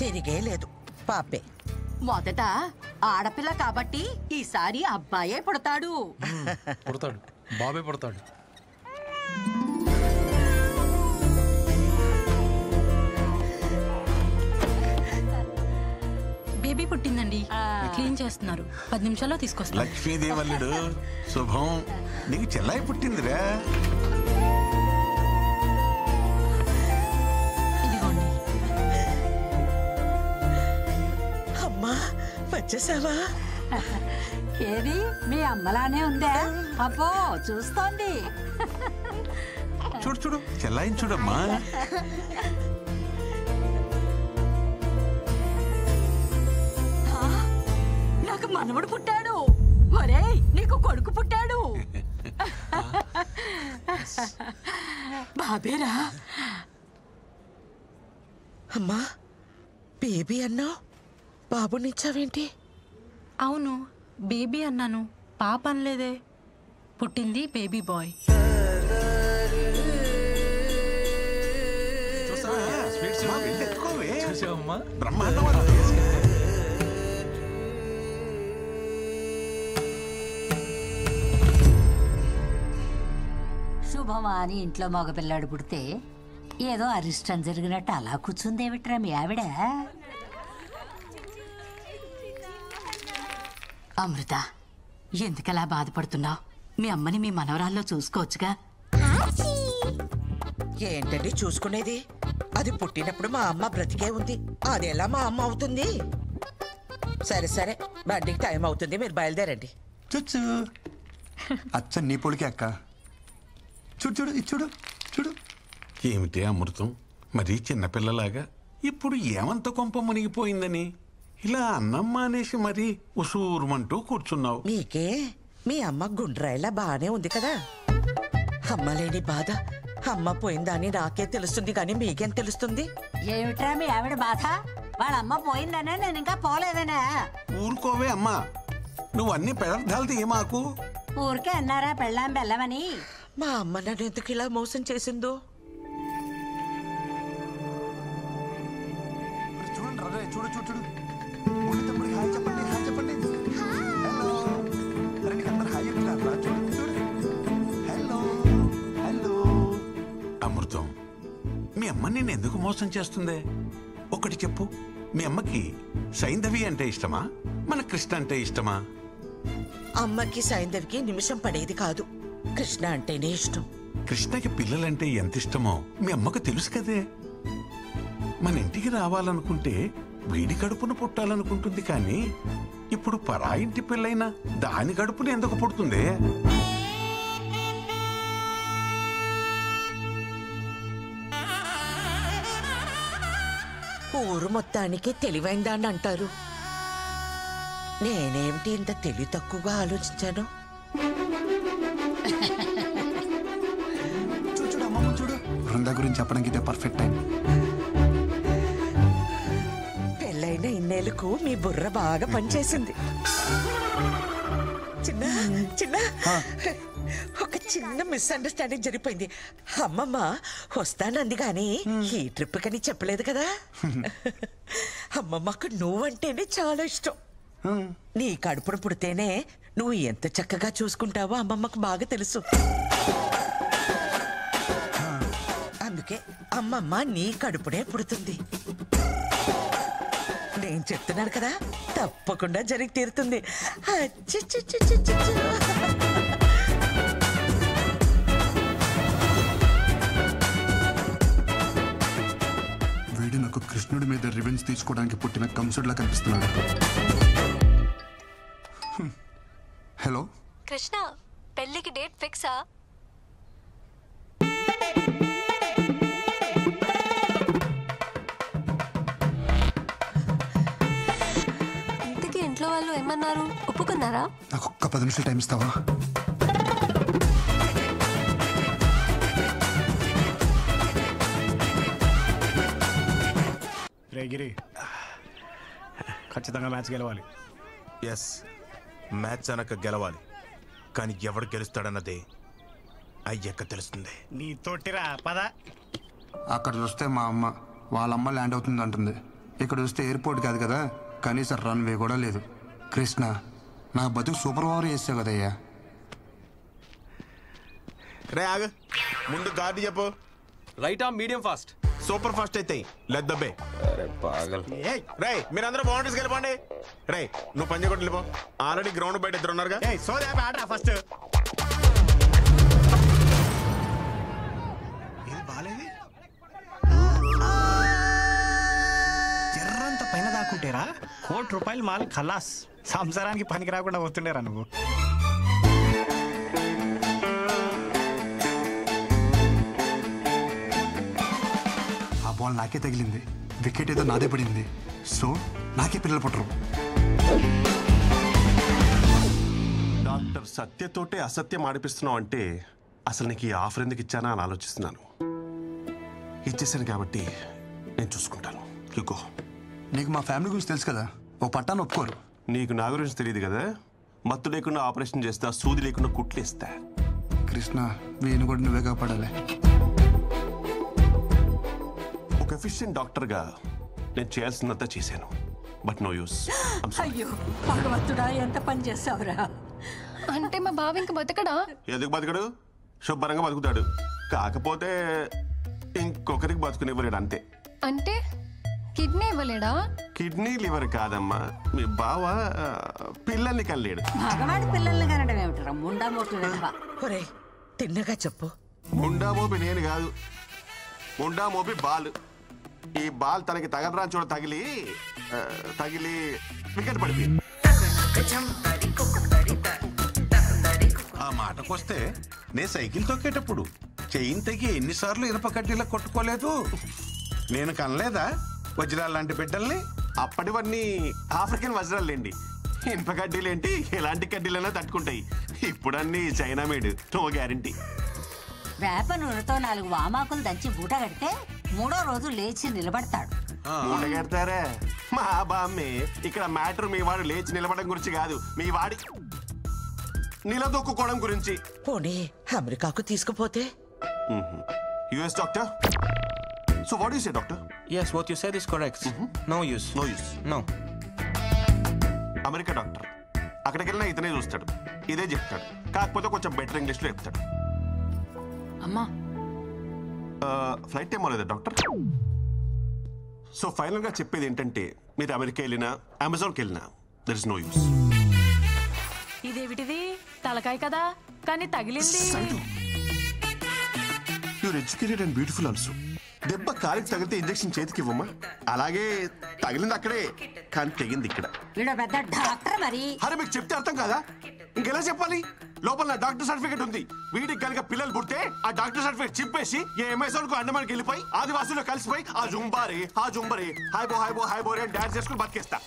తిరిగే లేదు, పాపే. మొదట ఆడపిల్ల కాబట్టి ఈసారి అబ్బాయే పుడతాడు. పుడతాడు, బాబే పుడతాడు. బేబీ పుట్టిందండి, క్లీన్ చేస్తున్నారు. 10 నిమిషాల్లో తీసుకొస్తారు. లక్ష్మీదేవల్లుడు శుభం, నీకు చెల్లాయి పుట్టిందిరా. ఇదిగోండి. అమ్మా వచ్చేసావా? ఏది మీ అమ్మలానే ఉందా? అబ్బో చూస్తోంది. చూడు చూడు, చెల్లాయిని చూడమ్మా. నాకు మనవడు పుట్టాడు. ఒరేయ్ నీకు కొడుకు పుట్టాడు. బాబేరా. అమ్మా బేబీ అన్నావు, బాబునిచ్చావేంటి? అవును, బేబీ అన్నాను, పాప అనలేదే. పుట్టింది బేబీ బాయ్. శుభమా అని ఇంట్లో మగపిల్లాడు పుడితే ఏదో అరిష్టం జరిగినట్టు అలా కూర్చుందేమిట్రా మీ ఆవిడ? అమృత, ఎందుకలా బాధపడుతున్నావు? మీ అమ్మని మీ మనవరాల్లో చూసుకోవచ్చుగా. ఏంటండి చూసుకునేది? అది పుట్టినప్పుడు మా అమ్మ బ్రతికే ఉంది, అదెలా మా అమ్మ అవుతుంది? సరే సరే, బండికి టైం అవుతుంది, మీరు బయలుదేరండి. చూచు అచ్చ నీ పొలికి అక్క. చూడు చూడు ఇది చూడు చూడు. ఏమిటి అమృతం, మరీ చిన్నపిల్లలాగా ఇప్పుడు ఏమంత కొంప మునిగిపోయిందని ఇలా అన్నం మానేసి మరీ ఉసూరుమంటూ కూర్చున్నావు. మీకే మీ అమ్మ గుండ్రాయిలా బానే ఉంది కదా. అమ్మ లేని బాధ అమ్మ పోయిందని నాకే తెలుస్తుంది, కానీ మీకేం తెలుస్తుంది? ఏమిట్రా మీ ఆవిడ బాధ? వాళ్ళ అమ్మ పోయిందనే, నేను ఇంకా పోలేదనే. ఊరుకోవే అమ్మా, నువ్వు అన్ని పెడర్థాలు తీయమాకు. ఊరికే అన్నారా పెళ్ళాం బెల్లమని? మా అమ్మ నన్ను ఎందుకు ఇలా మోసం చేసిందో. చూడండి రే, చూడు చూడు చూడు. తమ్ముడికి హాయ్ చెప్పండి, హాయ్ చెప్పండి. హలో అరే నీకు అందరు హాయ్ చెప్తున్నారు. చూడు చూడు. Hello hello. అమృతం, మీ అమ్మ నిన్ను ఎందుకు మోసం చేస్తుందే? ఒకటి చెప్పు, మీ అమ్మకి సైంధవి అంటే ఇష్టమా, మన కృష్ణ అంటే ఇష్టమా? అమ్మకి సైంధవికి నిమిషం పడేది కాదు, కృష్ణ అంటేనే ఇష్టం. కృష్ణకి పిల్లలంటే ఎంత ఇష్టమో మీ అమ్మకు తెలుసు కదే. మన ఇంటికి రావాలనుకుంటే వీడి కడుపున పుట్టాలనుకుంటుంది, కానీ ఇప్పుడు పరాయింటి పిల్లైనా దాని కడుపున ఎందుకు పుడుతుంది? ఊరు మొత్తానికి తెలివైందాన్ని అంటారు, నేనేమిటి ఇంత తెలివి తక్కువగా ఆలోచించాను? చూడు చూడు అమ్మమ్మ చూడు. బృందా గురించి చెప్పడానికి ఇదే పర్ఫెక్ట్ టైం. పెళ్ళైన ఇన్నేళ్లకు మీ బుర్ర బాగా పనిచేసింది. చిన్న చిన్న ఒక చిన్న మిస్అండర్స్టాండింగ్ జరిగిపోయింది. అమ్మమ్మ వస్తానంది కానీ ఈ ట్రిప్ కని చెప్పలేదు కదా. అమ్మమ్మకు నువ్వంటేనే చాలా ఇష్టం. నీ కడుపును పుడితేనే నువ్వు ఎంత చక్కగా చూసుకుంటావో అమ్మమ్మకు బాగా తెలుసు. అందుకే అమ్మమ్మ నీ కడుపునే పుడుతుంది. నేను చెప్తున్నాను కదా, తప్పకుండా జరిగి తీరుతుంది. వీడు నాకు కృష్ణుడి మీద రివెంజ్ తీసుకోవడానికి పుట్టిన కంసుడిలా కనిపిస్తున్నాడు. హలో కృష్ణ, పెళ్ళికి డేట్ ఫిక్సా? ఇంతకీ ఇంట్లో వాళ్ళు ఏమన్నారు? ఒప్పుకున్నారా? నాకు ఒక్క 10 నిమిషాలు టైం ఇస్తావా? రే గిరి, ఖచ్చితంగా మ్యాచ్ గెలవాలి. ఎస్, మ్యాచ్ అనక గెలవాలి, కానీ ఎవడు గెలుస్తాడన్నదే అయ్యాక తెలుస్తుంది. నీ తోటిరా పద. అక్కడ చూస్తే మా అమ్మ వాళ్ళ అమ్మ ల్యాండ్ అవుతుంది అంటుంది. ఇక్కడ వస్తే ఎయిర్పోర్ట్ కాదు కదా, కనీసం రన్వే కూడా లేదు. కృష్ణ, నా బతుకు సూపర్ ఓవర్ చేసావు కదయ్యా. రే ఆగు, ముందు గాడి చెప్పు. రైటా మీడియం ఫాస్ట్? సూపర్ ఫాస్ట్ అయితే లెట్ దబ్బే. రే మీరందరూ బౌండరీస్కి వెళ్ళిపోండి. రే నువ్వు పంజ కొట్టి వెళ్ళిపో. ఆల్రెడీ గ్రౌండ్ బయట ఇద్దరు ఉన్నారుగా. ఫస్ట్ జర్రంత పైన దాక్కుంటేరా ₹1,00,00,000 మాల్ ఖలాస్. సంసారానికి పనికి రాకుండా వస్తుండేరా నువ్వు. ఆ బాల్ నాకే తగిలింది, వికెట్ ఏదో నాదే పడింది. సో నాకే పిల్లలు పుట్టరు. డాక్టర్ సత్యతోటే అసత్యం ఆడిపిస్తున్నావు అంటే అసలు నీకు ఈ ఆఫర్ ఎందుకు ఇచ్చానా అని ఆలోచిస్తున్నాను. ఇచ్చేసాను కాబట్టి నేను చూసుకుంటాను. యుగో, నీకు మా ఫ్యామిలీ గురించి తెలుసు కదా, ఓ పట్టాను ఒప్పుకోరు. నీకు నా గురించి తెలియదు కదా. మత్తు లేకుండా ఆపరేషన్ చేస్తా, సూది లేకుండా కుట్లేస్తా. కృష్ణ, వీణు కూడా నువ్వే కాపాడాలి. ఒక ఎఫిషియెంట్ డాక్టర్గా నేను చేయాల్సినంత చేశాను. But no use. అయ్యో భగవంతుడా, ఎంత పని చేసావురా. అంటే మా బావ ఇంక బతకడా? ఎందుకు బతకడు? శుభ్రంగా బతుకుతాడు. కాకపోతే ఇంకొకరికి బతుకునివ్వలేడు అంతే. అంటే కిడ్నీ ఇవ్వలేడా? కిడ్నీ లివర్ కాదమ్మా, మీ బావ పిల్లల్ని కనలేడు. మగవాడి పిల్లల్ని కనడం ఏమిటరా ముండా మోటు విధవ. ఒరే తిన్నగా చెప్పు. ముండా మోపి నేను కాదు, ముండా మోపి బాల్. ఈ బాల్ తనకి తగలరా చూడ తగిలి వికెట్ పడిపోయింది. ఆ మాటకొస్తే నేను సైకిల్ తొక్కేటప్పుడు చెయ్యిని తెగి ఎన్నిసార్లు ఇనప కడ్డీలా కొట్టుకోలేదు. నేను కనలేదా వజ్రాల లాంటి బిడ్డల్ని? అప్పటివన్నీ ఆఫ్రికన్ వజ్రాలేండి. ఇనుప కడ్డీలేంటి, ఎలాంటి కడ్డీలైనా తట్టుకుంటాయి. ఇప్పుడన్నీ చైనా మేడ్, నో గ్యారంటీ. వేప నూనెతో 4 వామాకులు దంచి బూట కడితే 3వ రోజు లేచి నిలబడతాడు. మూట కడతారా? మా బామ్మే. ఇక్కడ మ్యాటర్ మీ వాడు లేచి నిలబడడం గురించి కాదు, మీ వాడి నిలదొక్కుకోవడం గురించి. పోనీ అమెరికాకు తీసుకుపోతే? US doctor. So what you say doctor? Yes, what you said is correct. No use. No use. No. America doctor అక్కడికి వెళ్ళినా ఇతనే చూస్తాడు, ఇదే చెప్తాడు. కాకపోతే కొంచెం బెటర్ ఇంగ్లీష్లో చెప్తాడు. అమ్మా ఫ్లైట్ టైం అవ్వలేదా డాక్టర్? సో ఫైనల్గా చెప్పేది ఏంటంటే, మీరు అమెరికా వెళ్ళినా అమెజాన్కి వెళ్ళినా దర్ ఇస్ నో యూస్. ఇదేమిటిది తలకాయ కదా కానీ తగిలింది. You're educated and beautiful also. దెబ్బ కాలికి తగిలితే ఇంజెక్షన్ చేతికి ఇవ్వమ్మా. అలాగే తగిలింది అక్కడే కానీ తెగింది ఇక్కడ. వీడు పెద్ద డాక్టర్ మరి. అరే మీకు చెప్తే అర్థం కాదా? ఇంకెలా చెప్పాలి? లోపల నా డాక్టర్ సర్టిఫికేట్ ఉంది. వీడికి కనుక పిల్లలు పుడితే ఆ డాక్టర్ సర్టిఫికేట్ చింపేసి ఏ అమెజాన్ కు అండమానికి వెళ్ళిపోయి ఆదివాసుల్లో కలిసిపోయి ఆ జుంబారే హాయ్ బో హాయ్ బో హాయ్ బో అని డాన్స్ చేసుకుని బతికేస్తా.